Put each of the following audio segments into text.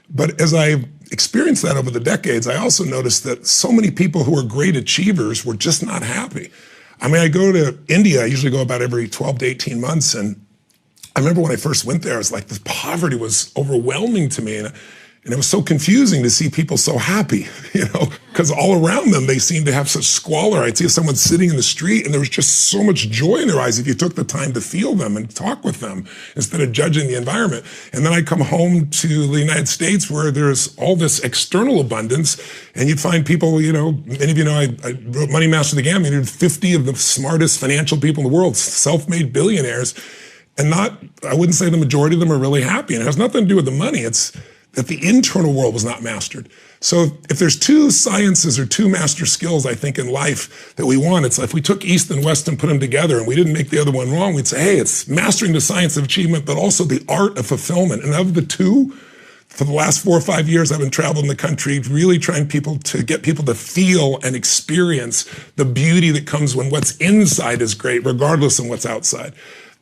But as I experienced that over the decades, I also noticed that so many people who are great achievers were just not happy. I mean, I go to India, I usually go about every 12 to 18 months, and I remember when I first went there, it was like the poverty was overwhelming to me, and it was so confusing to see people so happy, because all around them, they seemed to have such squalor. I'd see someone sitting in the street and there was just so much joy in their eyes if you took the time to feel them and talk with them instead of judging the environment. And then I'd come home to the United States where there's all this external abundance, and you'd find people, many of you know, I wrote Money Master the Game. I interviewed 50 of the smartest financial people in the world, self-made billionaires, and I wouldn't say the majority of them are really happy. And it has nothing to do with the money. It's that the internal world was not mastered. So if there's two sciences or two master skills, I think, in life that we want, it's like if we took East and West and put them together and we didn't make the other one wrong, we'd say, hey, it's mastering the science of achievement, but also the art of fulfillment. And of the two, for the last 4 or 5 years, I've been traveling the country, really trying to get people to feel and experience the beauty that comes when what's inside is great, regardless of what's outside.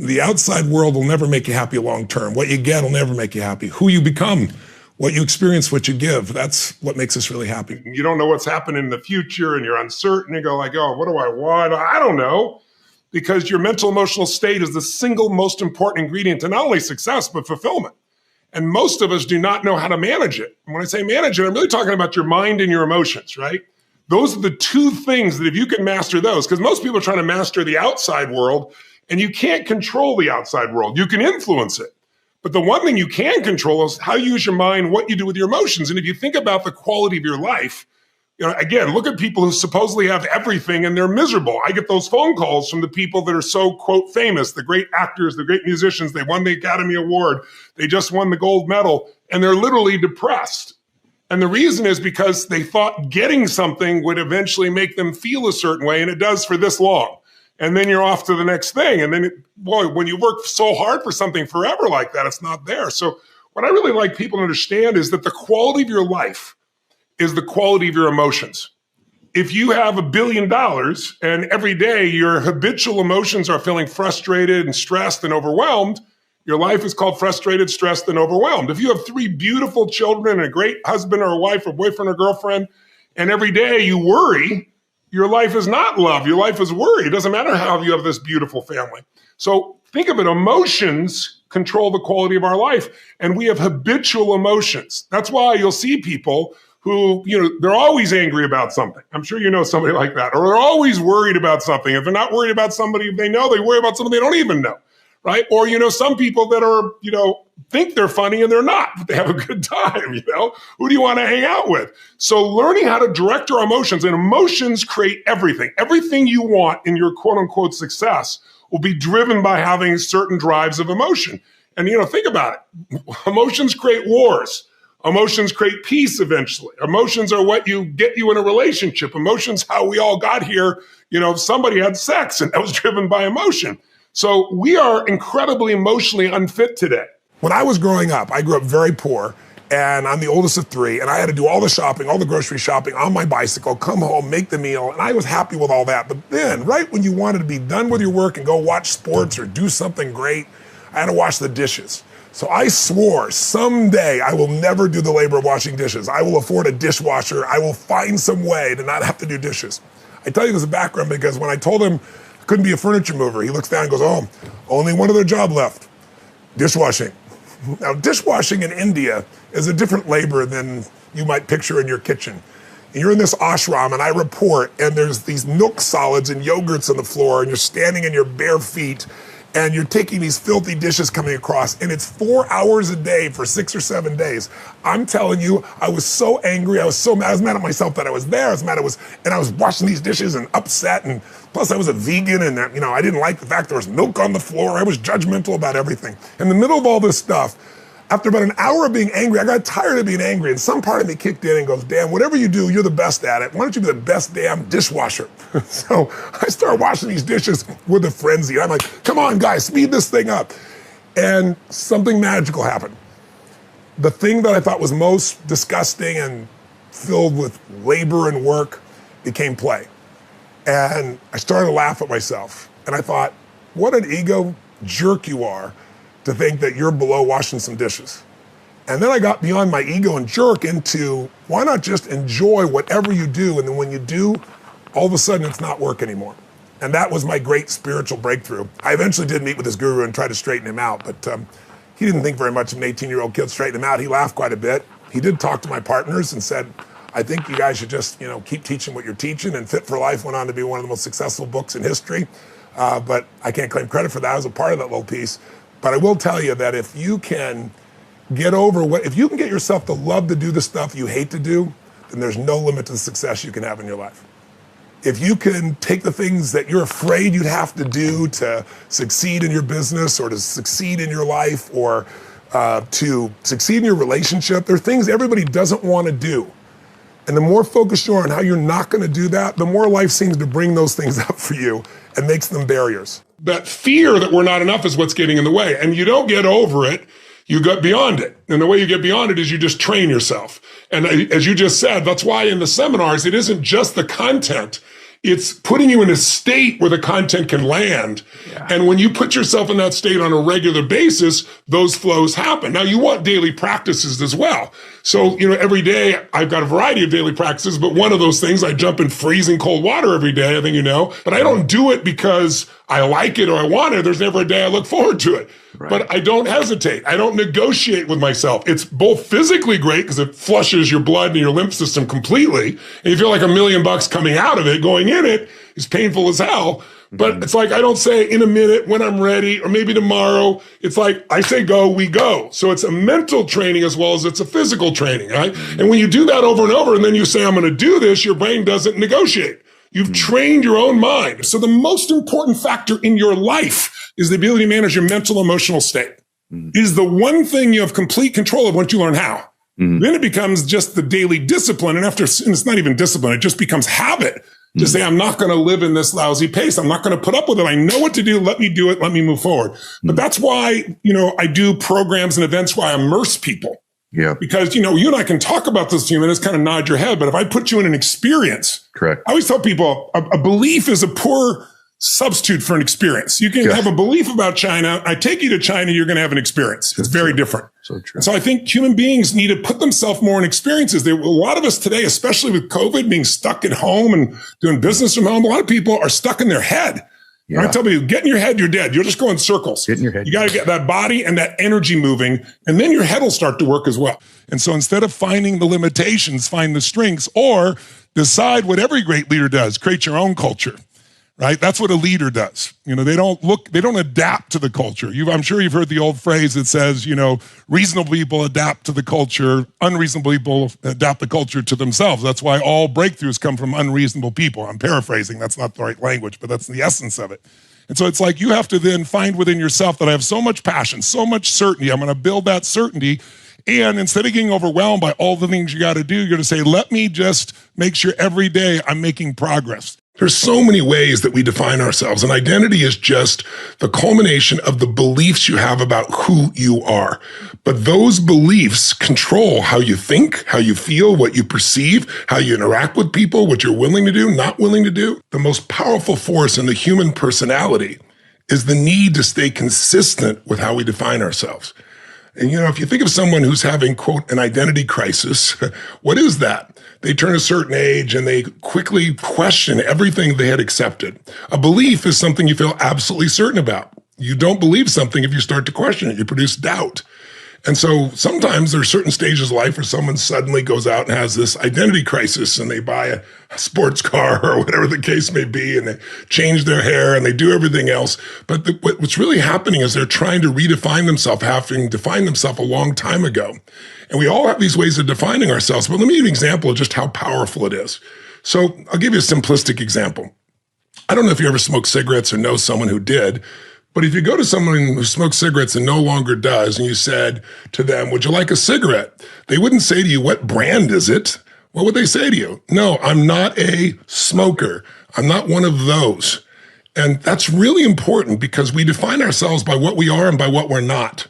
The outside world will never make you happy long term. What you get will never make you happy. Who you become, what you experience, what you give, that's what makes us really happy. You don't know what's happening in the future and you're uncertain. You go like, oh, what do I want? I don't know. Because your mental emotional state is the single most important ingredient to not only success, but fulfillment. And most of us do not know how to manage it. And when I say manage it, I'm really talking about your mind and your emotions, right? Those are the two things that if you can master those, because most people are trying to master the outside world, and you can't control the outside world. You can influence it. But the one thing you can control is how you use your mind, what you do with your emotions. And if you think about the quality of your life, again, look at people who supposedly have everything and they're miserable. I get those phone calls from the people that are so, quote, famous, the great actors, the great musicians. They won the Academy Award. They just won the gold medal, and they're literally depressed. And the reason is because they thought getting something would eventually make them feel a certain way, and it does for this long. And then you're off to the next thing. And then, when you work so hard for something forever like that, it's not there. So what I really like people to understand is that the quality of your life is the quality of your emotions. If you have $1 billion and every day your habitual emotions are feeling frustrated and stressed and overwhelmed, your life is called frustrated, stressed, and overwhelmed. If you have 3 beautiful children and a great husband or a wife or boyfriend or girlfriend, and every day you worry, your life is not love. Your life is worry. It doesn't matter how you have this beautiful family. So think of it. Emotions control the quality of our life. And we have habitual emotions. That's why you'll see people who, they're always angry about something. I'm sure you know somebody like that. Or they're always worried about something. If they're not worried about somebody they know, they worry about something they don't even know. Right? Or, some people that are, think they're funny and they're not, but they have a good time, Who do you want to hang out with? So learning how to direct your emotions, and emotions create everything. Everything you want in your quote unquote success will be driven by having certain drives of emotion. And, think about it. Emotions create wars. Emotions create peace eventually. Emotions are what get you in a relationship. Emotions, how we all got here, somebody had sex and that was driven by emotion. So we are incredibly emotionally unfit today. When I was growing up, I grew up very poor, and I'm the oldest of 3, and I had to do all the shopping, all the grocery shopping on my bicycle, come home, make the meal, and I was happy with all that. But then, right when you wanted to be done with your work and go watch sports or do something great, I had to wash the dishes. So I swore someday I will never do the labor of washing dishes. I will afford a dishwasher. I will find some way to not have to do dishes. I tell you this as a background because when I told him I couldn't be a furniture mover, he looks down and goes, oh, only one other job left, dishwashing. Now, dishwashing in India is a different labor than you might picture in your kitchen. And you're in this ashram, and I report, and there's these milk solids and yogurts on the floor, and you're standing in your bare feet, and you're taking these filthy dishes coming across, and it's 4 hours a day for 6 or 7 days. I'm telling you, I was so angry, I was so mad, I was mad at myself that I was there, and I was washing these dishes and upset, and plus I was a vegan, and I didn't like the fact there was milk on the floor. I was judgmental about everything. In the middle of all this stuff, after about an hour of being angry, I got tired of being angry, and some part of me kicked in and goes, damn, whatever you do, you're the best at it. Why don't you be the best damn dishwasher? So I started washing these dishes with a frenzy. I'm like, come on, guys, speed this thing up. And something magical happened. The thing that I thought was most disgusting and filled with labor and work became play. And I started to laugh at myself. And I thought, what an ego jerk you are to think that you're below washing some dishes. And then I got beyond my ego and jerk into why not just enjoy whatever you do, and then when you do, all of a sudden it's not work anymore. And that was my great spiritual breakthrough. I eventually did meet with this guru and try to straighten him out, but he didn't think very much of an 18-year-old kid straighten him out. He laughed quite a bit. He did talk to my partners and said, I think you guys should just, keep teaching what you're teaching. And Fit for Life went on to be one of the most successful books in history. But I can't claim credit for that. I was a part of that little piece. But I will tell you that if you can if you can get yourself to love to do the stuff you hate to do, then there's no limit to the success you can have in your life. If you can take the things that you're afraid you'd have to do to succeed in your business or to succeed in your life or to succeed in your relationship, there are things everybody doesn't want to do. And the more focused you are on how you're not going to do that, the more life seems to bring those things up for you and makes them barriers. That fear that we're not enough is what's getting in the way. And you don't get over it. You get beyond it. And the way you get beyond it is you just train yourself. And as you just said, that's why in the seminars, it isn't just the content. It's putting you in a state where the content can land. Yeah. And when you put yourself in that state on a regular basis, those flows happen. Now, you want daily practices as well. So, every day I've got a variety of daily practices, but one of those things, I jump in freezing cold water every day, I think but I don't do it because I like it or I want it. There's never a day I look forward to it. Right. But I don't hesitate. I don't negotiate with myself. It's both physically great because it flushes your blood and your lymph system completely. And you feel like $1 million coming out of it. Going in it is painful as hell. But it's like, I don't say in a minute when I'm ready or maybe tomorrow. It's like, I say go, we go. So it's a mental training as well as it's a physical training, right? And when you do that over and over and then you say, I'm going to do this, your brain doesn't negotiate. You've trained your own mind. So the most important factor in your life is the ability to manage your mental, emotional state. It is the one thing you have complete control of once you learn how. Then it becomes just the daily discipline. And it's not even discipline. It just becomes habit to say, I'm not going to live in this lousy pace. I'm not going to put up with it. I know what to do. Let me do it. Let me move forward. But that's why, I do programs and events where I immerse people. Yeah. Because, you and I can talk about this to you and just kind of nod your head. But if I put you in an experience, correct. I always tell people a belief is a poor substitute for an experience. You can have a belief about China. I take you to China, you're going to have an experience. It's very different. So true. And so I think human beings need to put themselves more in experiences. A lot of us today, especially with COVID, being stuck at home and doing business from home, a lot of people are stuck in their head. Yeah. I tell people, get in your head, you're dead. You'll just go in circles. Get in your head. You got to get that body and that energy moving, and then your head will start to work as well. And so instead of finding the limitations, find the strengths, or decide what every great leader does, create your own culture. Right? That's what a leader does. They don't adapt to the culture. I'm sure you've heard the old phrase that says, reasonable people adapt to the culture, unreasonable people adapt the culture to themselves. That's why all breakthroughs come from unreasonable people. I'm paraphrasing, that's not the right language, but that's the essence of it. And so it's like you have to then find within yourself that I have so much passion, so much certainty. I'm going to build that certainty. And instead of getting overwhelmed by all the things you got to do, you're going to say, let me just make sure every day I'm making progress. There's so many ways that we define ourselves, and identity is just the culmination of the beliefs you have about who you are. But those beliefs control how you think, how you feel, what you perceive, how you interact with people, what you're willing to do, not willing to do. The most powerful force in the human personality is the need to stay consistent with how we define ourselves. And, if you think of someone who's having, quote, an identity crisis, what is that? They turn a certain age and they quickly question everything they had accepted. A belief is something you feel absolutely certain about. You don't believe something if you start to question it. You produce doubt. And so sometimes there are certain stages of life where someone suddenly goes out and has this identity crisis and they buy a sports car or whatever the case may be, and they change their hair and they do everything else. But what's really happening is they're trying to redefine themselves, having defined themselves a long time ago. And we all have these ways of defining ourselves. But let me give you an example of just how powerful it is. So I'll give you a simplistic example. I don't know if you ever smoked cigarettes or know someone who did. But if you go to someone who smokes cigarettes and no longer does, and you said to them, would you like a cigarette? They wouldn't say to you, what brand is it? What would they say to you? No, I'm not a smoker. I'm not one of those. And that's really important because we define ourselves by what we are and by what we're not.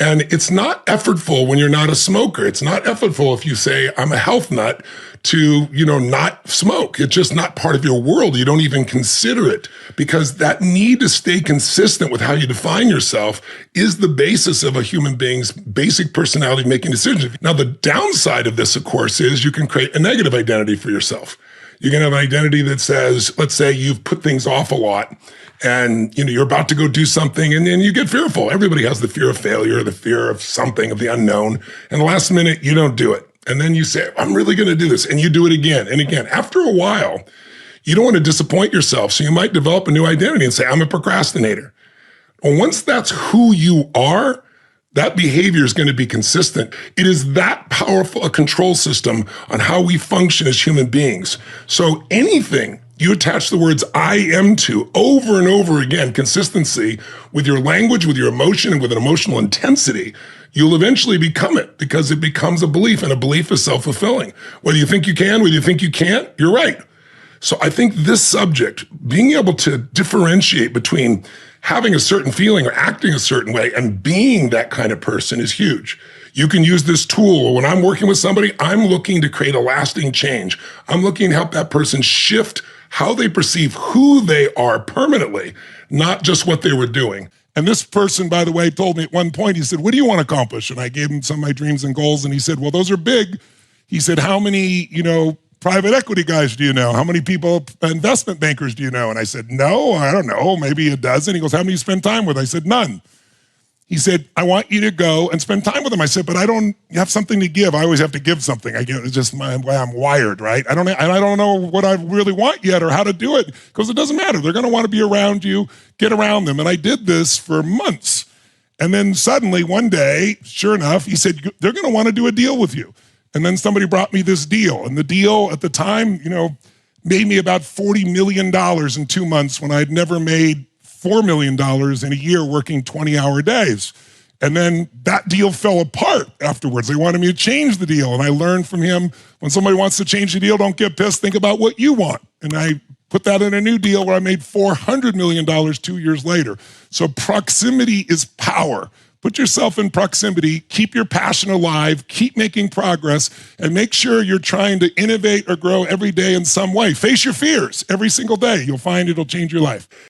And it's not effortful when you're not a smoker. It's not effortful if you say, I'm a health nut, to, not smoke. It's just not part of your world. You don't even consider it, because that need to stay consistent with how you define yourself is the basis of a human being's basic personality making decisions. Now, the downside of this, of course, is you can create a negative identity for yourself. You can have an identity that says, let's say you've put things off a lot, and you're about to go do something, and then you get fearful. Everybody has the fear of failure, the fear of something, of the unknown. And the last minute, you don't do it. And then you say, I'm really going to do this. And you do it again and again. After a while, you don't want to disappoint yourself. So you might develop a new identity and say, I'm a procrastinator. Well, once that's who you are, that behavior is going to be consistent. It is that powerful a control system on how we function as human beings. So anything you attach the words I am to over and over again, consistency with your language, with your emotion, and with an emotional intensity, you'll eventually become it, because it becomes a belief, and a belief is self-fulfilling. Whether you think you can, whether you think you can't, you're right. So I think this subject, being able to differentiate between having a certain feeling or acting a certain way and being that kind of person, is huge. You can use this tool. When I'm working with somebody, I'm looking to create a lasting change. I'm looking to help that person shift how they perceive who they are permanently, not just what they were doing. And this person, by the way, told me at one point, he said, what do you want to accomplish? And I gave him some of my dreams and goals. And he said, well, those are big. He said, how many, private equity guys do you know? How many people, investment bankers do you know? And I said, no, I don't know, maybe a dozen. He goes, how many you spend time with? I said, none. He said, I want you to go and spend time with them. I said, but I don't have something to give. I always have to give something. It's just my way I'm wired, right? I don't know what I really want yet or how to do it, because it doesn't matter. They're going to want to be around you, get around them. And I did this for months. And then suddenly one day, sure enough, he said, they're going to want to do a deal with you. And then somebody brought me this deal. And the deal at the time, made me about $40 million in 2 months, when I'd never made $4 million in a year working 20-hour days. And then that deal fell apart afterwards. They wanted me to change the deal. And I learned from him, when somebody wants to change the deal, don't get pissed, think about what you want. And I put that in a new deal where I made $400 million 2 years later. So proximity is power. Put yourself in proximity, keep your passion alive, keep making progress, and make sure you're trying to innovate or grow every day in some way. Face your fears every single day. You'll find it'll change your life.